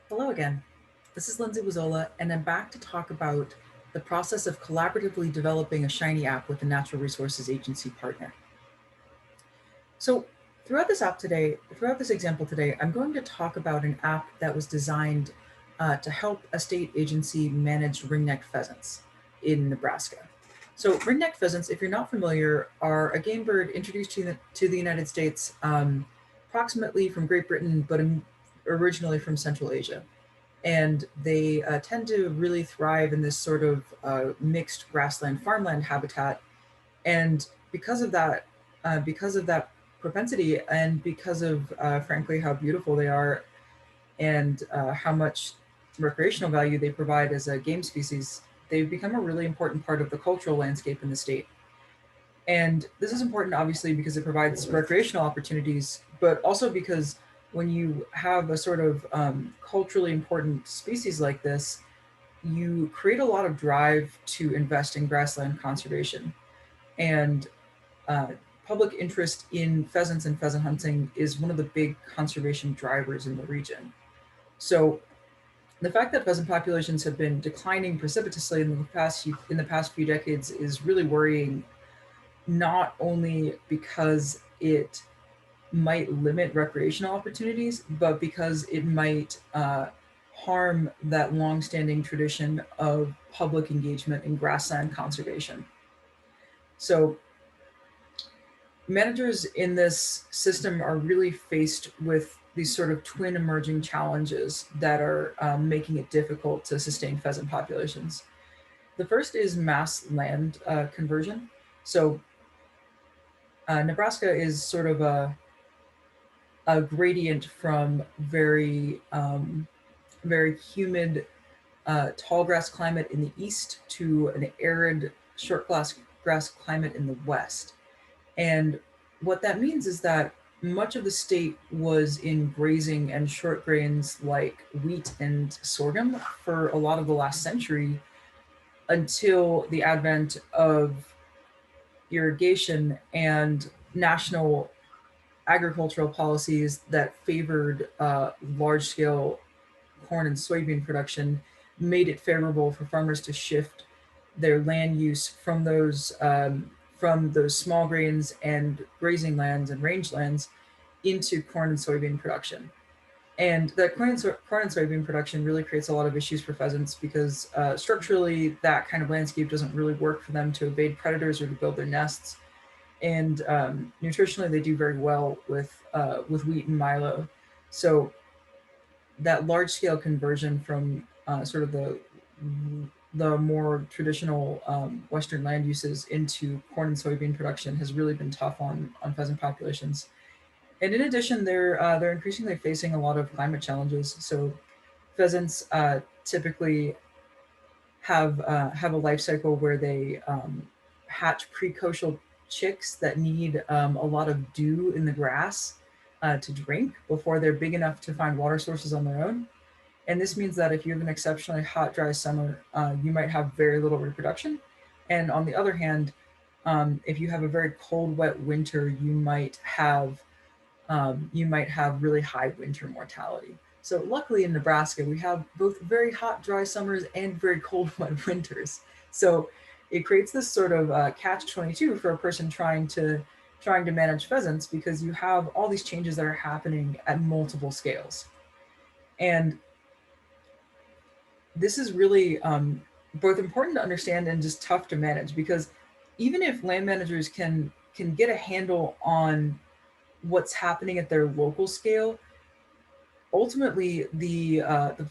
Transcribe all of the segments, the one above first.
Hello again. This is Lindsay Wazzola, and I'm back to talk about the process of collaboratively developing a Shiny app with a natural resources agency partner. So, throughout this example today, I'm going to talk about an app that was designed to help a state agency manage ringneck pheasants in Nebraska. So, ringneck pheasants, if you're not familiar, are a game bird introduced to the United States approximately from Great Britain, but originally from Central Asia, and they tend to really thrive in this sort of mixed grassland farmland habitat. And because of that, because of that propensity, and because of frankly how beautiful they are, and how much recreational value they provide as a game species, they've become a really important part of the cultural landscape in the state. And this is important, obviously, because it provides recreational opportunities, but also because when you have a sort of culturally important species like this, you create a lot of drive to invest in grassland conservation. And uh, public interest in pheasants and pheasant hunting is one of the big conservation drivers in the region. So the fact that pheasant populations have been declining precipitously in the past few decades is really worrying, not only because it might limit recreational opportunities, but because it might harm that long-standing tradition of public engagement in grassland conservation. So managers in this system are really faced with these sort of twin emerging challenges that are making it difficult to sustain pheasant populations. The first is mass land conversion. So Nebraska is sort of a gradient from very humid tall grass climate in the east to an arid grass climate in the west. And what that means is that much of the state was in grazing and short grains like wheat and sorghum for a lot of the last century, until the advent of irrigation and national agricultural policies that favored large scale corn and soybean production, made it favorable for farmers to shift their land use from those small grains and grazing lands and rangelands into corn and soybean production. And that corn and soybean production really creates a lot of issues for pheasants because structurally, that kind of landscape doesn't really work for them to evade predators or to build their nests. And nutritionally, they do very well with wheat and milo. So that large scale conversion from sort of the more traditional Western land uses into corn and soybean production has really been tough on pheasant populations. And in addition, they're increasingly facing a lot of climate challenges. So pheasants typically have a life cycle where they hatch precocial chicks that need a lot of dew in the grass to drink before they're big enough to find water sources on their own. And this means that if you have an exceptionally hot, dry summer, you might have very little reproduction. And on the other hand, if you have a very cold, wet winter, you might have really high winter mortality. So luckily in Nebraska, we have both very hot, dry summers and very cold, wet winters. So it creates this sort of catch-22 for a person trying to manage pheasants, because you have all these changes that are happening at multiple scales. And this is really both important to understand and just tough to manage, because even if land managers can get a handle on what's happening at their local scale, ultimately the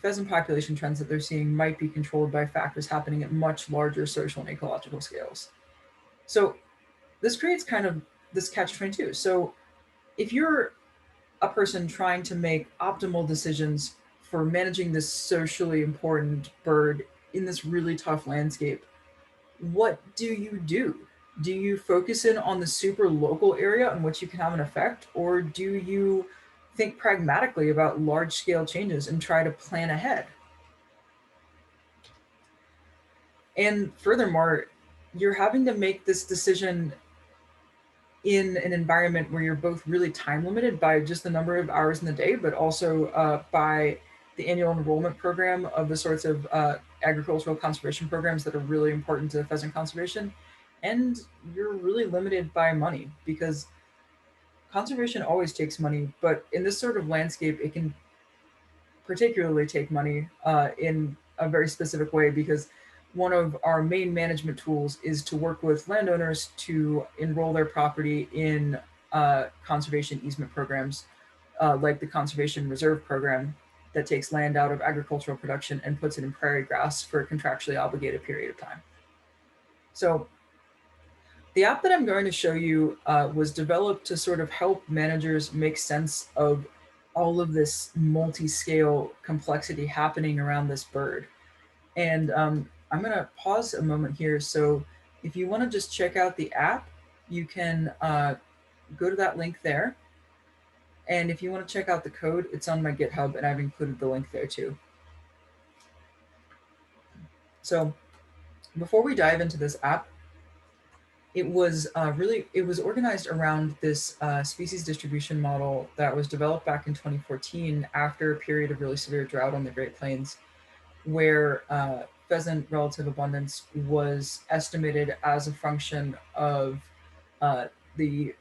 pheasant population trends that they're seeing might be controlled by factors happening at much larger social and ecological scales. So this creates kind of this catch-22. So if you're a person trying to make optimal decisions for managing this socially important bird in this really tough landscape, what do you do? Do you focus in on the super local area in which you can have an effect, or do you think pragmatically about large scale changes and try to plan ahead? And furthermore, you're having to make this decision in an environment where you're both really time limited by just the number of hours in the day, but also by the annual enrollment program of the sorts of agricultural conservation programs that are really important to pheasant conservation. And you're really limited by money because conservation always takes money, but in this sort of landscape, it can particularly take money in a very specific way because one of our main management tools is to work with landowners to enroll their property in conservation easement programs like the Conservation Reserve Program that takes land out of agricultural production and puts it in prairie grass for a contractually obligated period of time. So the app that I'm going to show you was developed to sort of help managers make sense of all of this multi-scale complexity happening around this bird. And I'm going to pause a moment here. So if you want to just check out the app, you can go to that link there. And if you want to check out the code, it's on my GitHub, and I've included the link there too. So before we dive into this app, it was organized around this species distribution model that was developed back in 2014 after a period of really severe drought on the Great Plains, where pheasant relative abundance was estimated as a function of the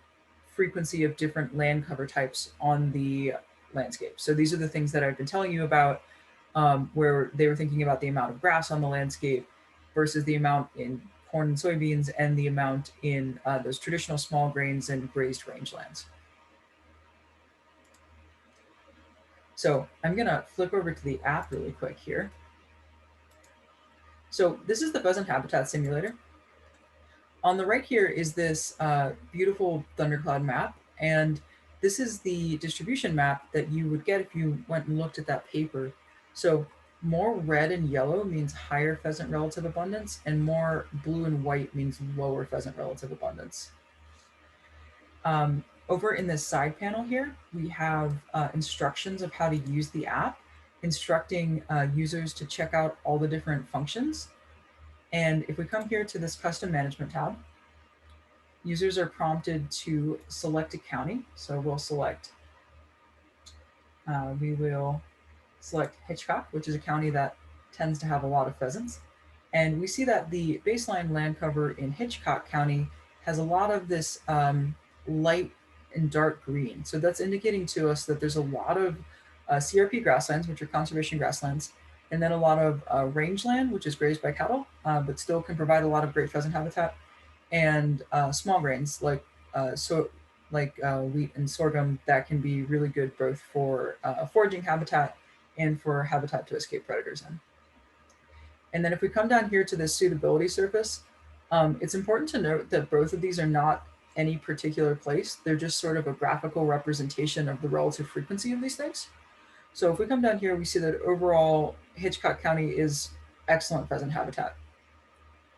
frequency of different land cover types on the landscape. So these are the things that I've been telling you about, where they were thinking about the amount of grass on the landscape versus the amount in corn and soybeans and the amount in those traditional small grains and grazed rangelands. So I'm going to flip over to the app really quick here. So this is the pheasant habitat simulator. On the right here is this beautiful thundercloud map, and this is the distribution map that you would get if you went and looked at that paper. So more red and yellow means higher pheasant relative abundance, and more blue and white means lower pheasant relative abundance. Over in this side panel here, we have instructions of how to use the app, instructing users to check out all the different functions. And if we come here to this custom management tab, users are prompted to select a county. So we'll select, Hitchcock, which is a county that tends to have a lot of pheasants. And we see that the baseline land cover in Hitchcock County has a lot of this light and dark green. So that's indicating to us that there's a lot of CRP grasslands, which are conservation grasslands, and then a lot of rangeland, which is grazed by cattle, but still can provide a lot of great pheasant habitat, and small grains like wheat and sorghum that can be really good both for foraging habitat and for habitat to escape predators in. And then if we come down here to this suitability surface, it's important to note that both of these are not any particular place. They're just sort of a graphical representation of the relative frequency of these things. So if we come down here, we see that overall Hitchcock County is excellent pheasant habitat.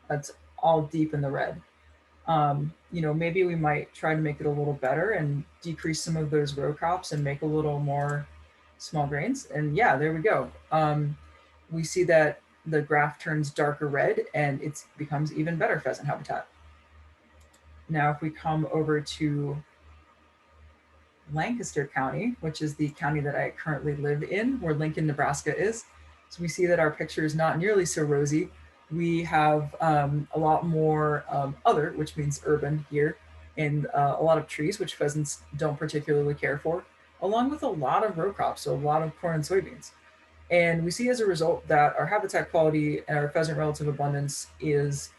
That's all deep in the red. Maybe we might try to make it a little better and decrease some of those row crops and make a little more small grains. And yeah, there we go. We see that the graph turns darker red and it becomes even better pheasant habitat. Now, if we come over to Lancaster County, which is the county that I currently live in, where Lincoln, Nebraska is. So we see that our picture is not nearly so rosy. We have a lot more other, which means urban here, and a lot of trees, which pheasants don't particularly care for, along with a lot of row crops, so a lot of corn and soybeans. And we see as a result that our habitat quality and our pheasant relative abundance is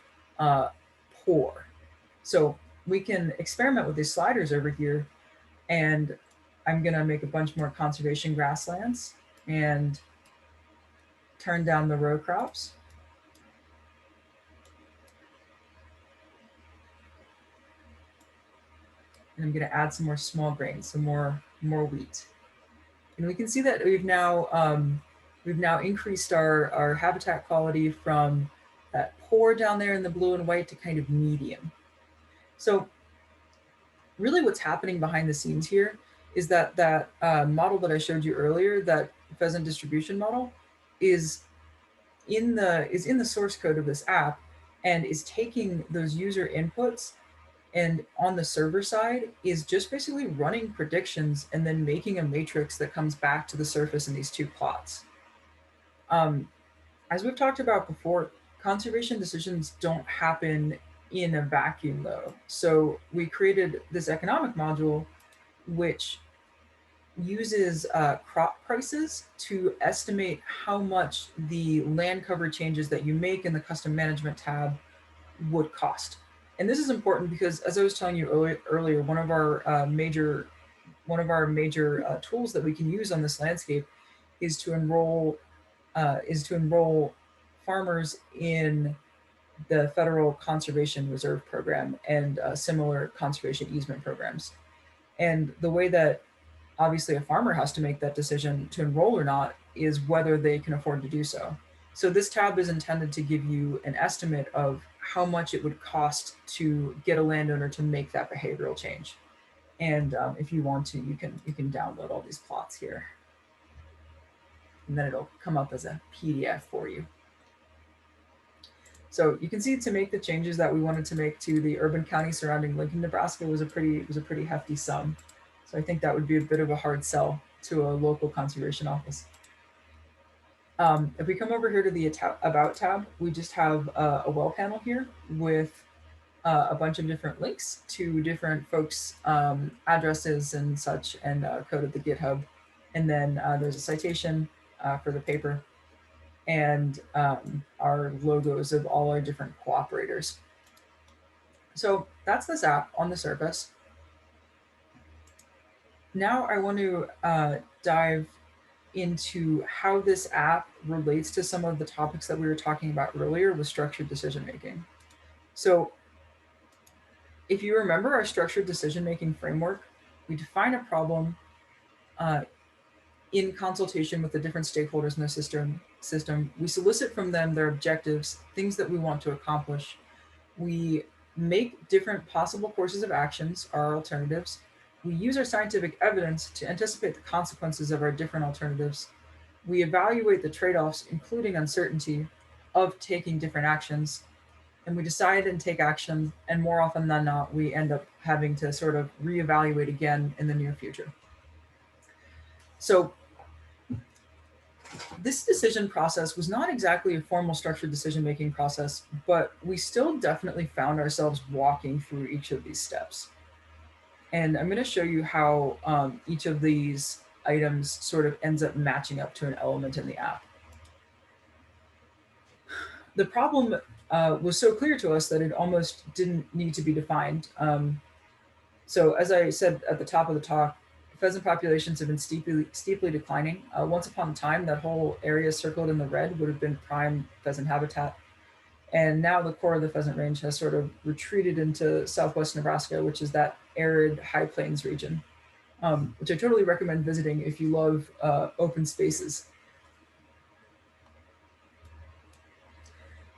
poor. So we can experiment with these sliders over here, and I'm gonna make a bunch more conservation grasslands and turn down the row crops. And I'm gonna add some more small grains, some more wheat. And we can see that we've now increased our habitat quality from that poor down there in the blue and white to kind of medium. So really what's happening behind the scenes here is that model that I showed you earlier, that pheasant distribution model, is in the source code of this app and is taking those user inputs, and on the server side is just basically running predictions and then making a matrix that comes back to the surface in these two plots. Um, as we've talked about before, conservation decisions don't happen in a vacuum, though. So we created this economic module which uses crop prices to estimate how much the land cover changes that you make in the custom management tab would cost. And this is important because, as I was telling you earlier, one of our major tools that we can use on this landscape is to enroll farmers in the Federal Conservation Reserve Program and similar conservation easement programs. And the way that obviously a farmer has to make that decision to enroll or not is whether they can afford to do so. So this tab is intended to give you an estimate of how much it would cost to get a landowner to make that behavioral change. And if you want to, you can download all these plots here, and then it'll come up as a PDF for you. So you can see to make the changes that we wanted to make to the urban county surrounding Lincoln, Nebraska was a pretty hefty sum. So I think that would be a bit of a hard sell to a local conservation office. If we come over here to the About tab, we just have a well panel here with a bunch of different links to different folks' addresses and such, and code of the GitHub. And then there's a citation for the paper, and our logos of all our different cooperators. So that's this app on the surface. Now I want to dive into how this app relates to some of the topics that we were talking about earlier with structured decision making. So if you remember our structured decision making framework, we define a problem in consultation with the different stakeholders in the system. We solicit from them their objectives, things that we want to accomplish. We make different possible courses of actions, our alternatives. We use our scientific evidence to anticipate the consequences of our different alternatives. We evaluate the trade-offs, including uncertainty, of taking different actions. And we decide and take action, and more often than not, we end up having to sort of reevaluate again in the near future. So this decision process was not exactly a formal structured decision-making process, but we still definitely found ourselves walking through each of these steps. And I'm going to show you how each of these items sort of ends up matching up to an element in the app. The problem was so clear to us that it almost didn't need to be defined. So as I said at the top of the talk, pheasant populations have been steeply declining. Once upon a time, that whole area circled in the red would have been prime pheasant habitat. And now the core of the pheasant range has sort of retreated into southwest Nebraska, which is that arid high plains region, which I totally recommend visiting if you love open spaces.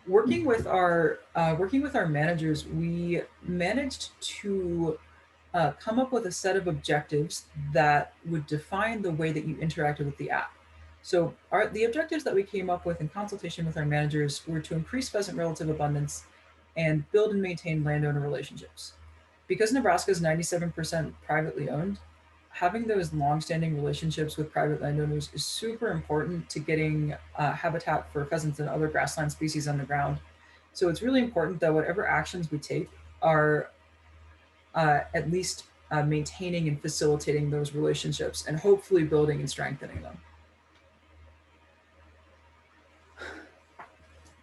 Working with our managers, we managed to come up with a set of objectives that would define the way that you interacted with the app. So the objectives that we came up with in consultation with our managers were to increase pheasant relative abundance and build and maintain landowner relationships. Because Nebraska is 97% privately owned, having those longstanding relationships with private landowners is super important to getting habitat for pheasants and other grassland species on the ground. So it's really important that whatever actions we take are at least maintaining and facilitating those relationships and hopefully building and strengthening them.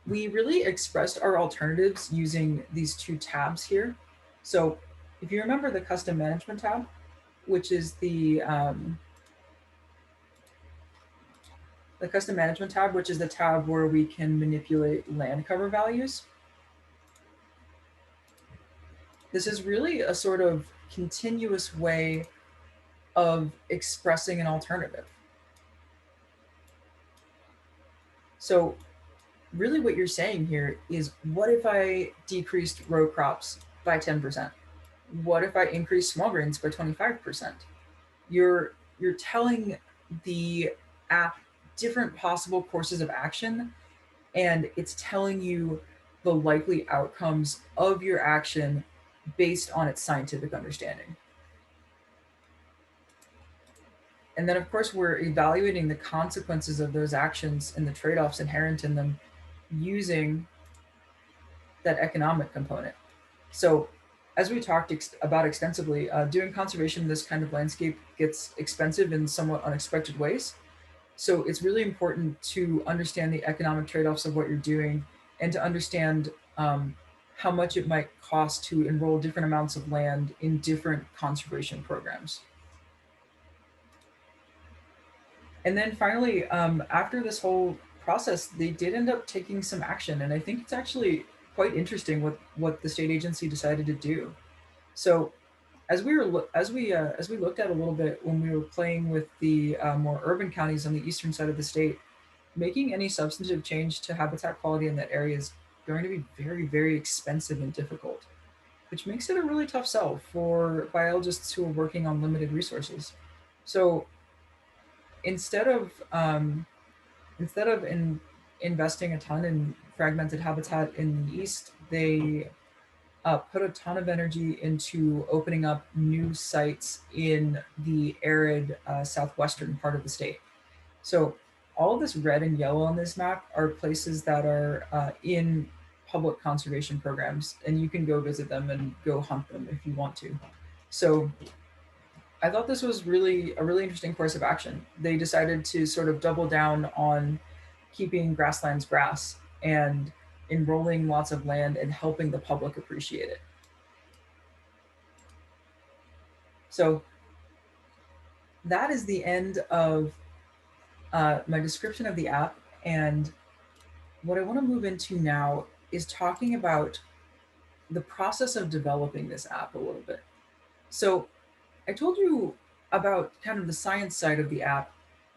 We really expressed our alternatives using these two tabs here. So if you remember the custom management tab, which is the custom management tab, which is the tab where we can manipulate land cover values. This is really a sort of continuous way of expressing an alternative. So really what you're saying here is, what if I decreased row crops by 10%? What if I increased small grains by 25%? You're telling the app different possible courses of action, and it's telling you the likely outcomes of your action based on its scientific understanding. And then, of course, we're evaluating the consequences of those actions and the trade offs inherent in them using that economic component. So, as we talked about extensively, doing conservation in this kind of landscape gets expensive in somewhat unexpected ways. So, it's really important to understand the economic trade offs of what you're doing and to understand how much it might cost to enroll different amounts of land in different conservation programs. And then finally, after this whole process, they did end up taking some action, and I think it's actually quite interesting what the state agency decided to do. So as we looked at a little bit when we were playing with the more urban counties on the eastern side of the state, making any substantive change to habitat quality in that area is going to be very, very expensive and difficult, which makes it a really tough sell for biologists who are working on limited resources. So instead of investing a ton in fragmented habitat in the east, they put a ton of energy into opening up new sites in the arid southwestern part of the state. So all of this red and yellow on this map are places that are in public conservation programs, and you can go visit them and go hunt them if you want to. So I thought this was really a really interesting course of action. They decided to sort of double down on keeping grasslands grass and enrolling lots of land and helping the public appreciate it. So that is the end of my description of the app. And what I want to move into now is talking about the process of developing this app a little bit. So I told you about kind of the science side of the app,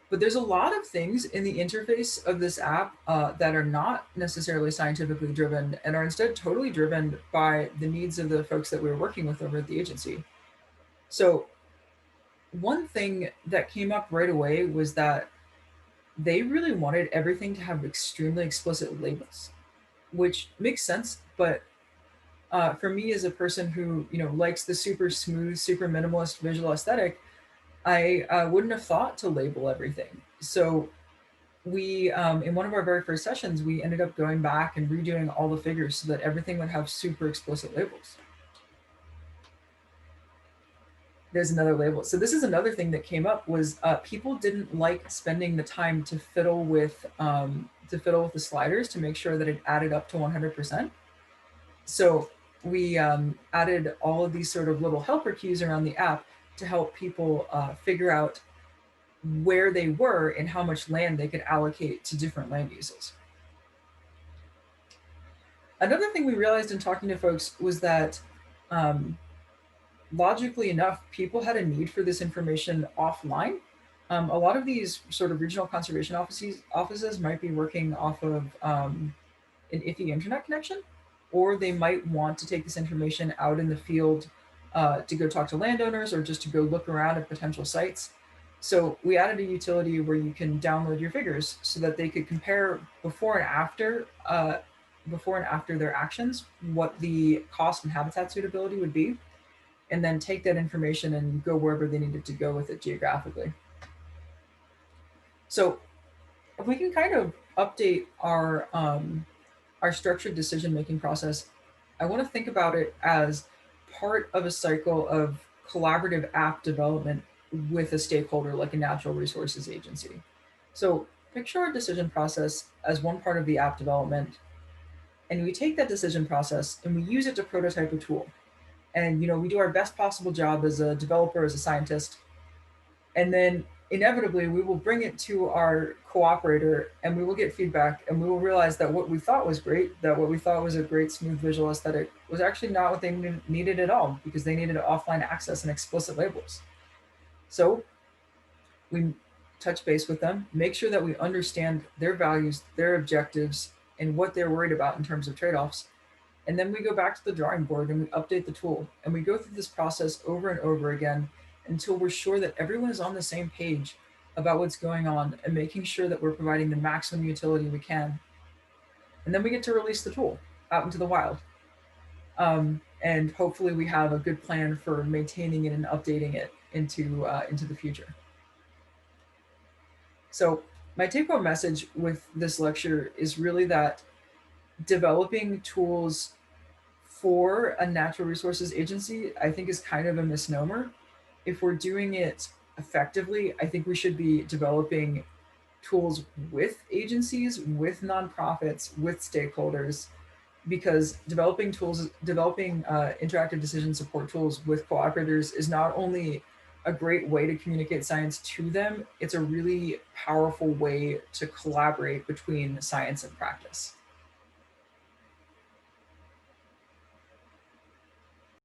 but there's a lot of things in the interface of this app that are not necessarily scientifically driven and are instead totally driven by the needs of the folks that we were working with over at the agency. So one thing that came up right away was that they really wanted everything to have extremely explicit labels, which makes sense. But for me, as a person who likes the super smooth, super minimalist visual aesthetic, I wouldn't have thought to label everything. So we, in one of our very first sessions, we ended up going back and redoing all the figures so that everything would have super explicit labels. There's another label. So this is another thing that came up was people didn't like spending the time to fiddle with the sliders to make sure that it added up to 100%. So we added all of these sort of little helper cues around the app to help people figure out where they were and how much land they could allocate to different land uses. Another thing we realized in talking to folks was that logically enough, people had a need for this information offline. A lot of these sort of regional conservation offices might be working off of an iffy internet connection, or they might want to take this information out in the field to go talk to landowners or just to go look around at potential sites. So we added a utility where you can download your figures so that they could compare before and after their actions, what the cost and habitat suitability would be, and then take that information and go wherever they needed to go with it geographically. So if we can kind of update our structured decision-making process, I want to think about it as part of a cycle of collaborative app development with a stakeholder like a natural resources agency. So picture our decision process as one part of the app development, and we take that decision process and we use it to prototype a tool. And we do our best possible job as a developer, as a scientist, and then inevitably we will bring it to our cooperator and we will get feedback and we will realize that what we thought was great, that what we thought was a great smooth visual aesthetic was actually not what they needed at all, because they needed offline access and explicit labels. So we touch base with them, make sure that we understand their values, their objectives, and what they're worried about in terms of trade-offs. And then we go back to the drawing board and we update the tool. And we go through this process over and over again until we're sure that everyone is on the same page about what's going on and making sure that we're providing the maximum utility we can. And then we get to release the tool out into the wild. And hopefully we have a good plan for maintaining it and updating it into the future. So, my take home message with this lecture is really that developing tools for a natural resources agency, I think, is kind of a misnomer. If we're doing it effectively, I think we should be developing tools with agencies, with nonprofits, with stakeholders, because developing interactive decision support tools with cooperators is not only a great way to communicate science to them, it's a really powerful way to collaborate between science and practice.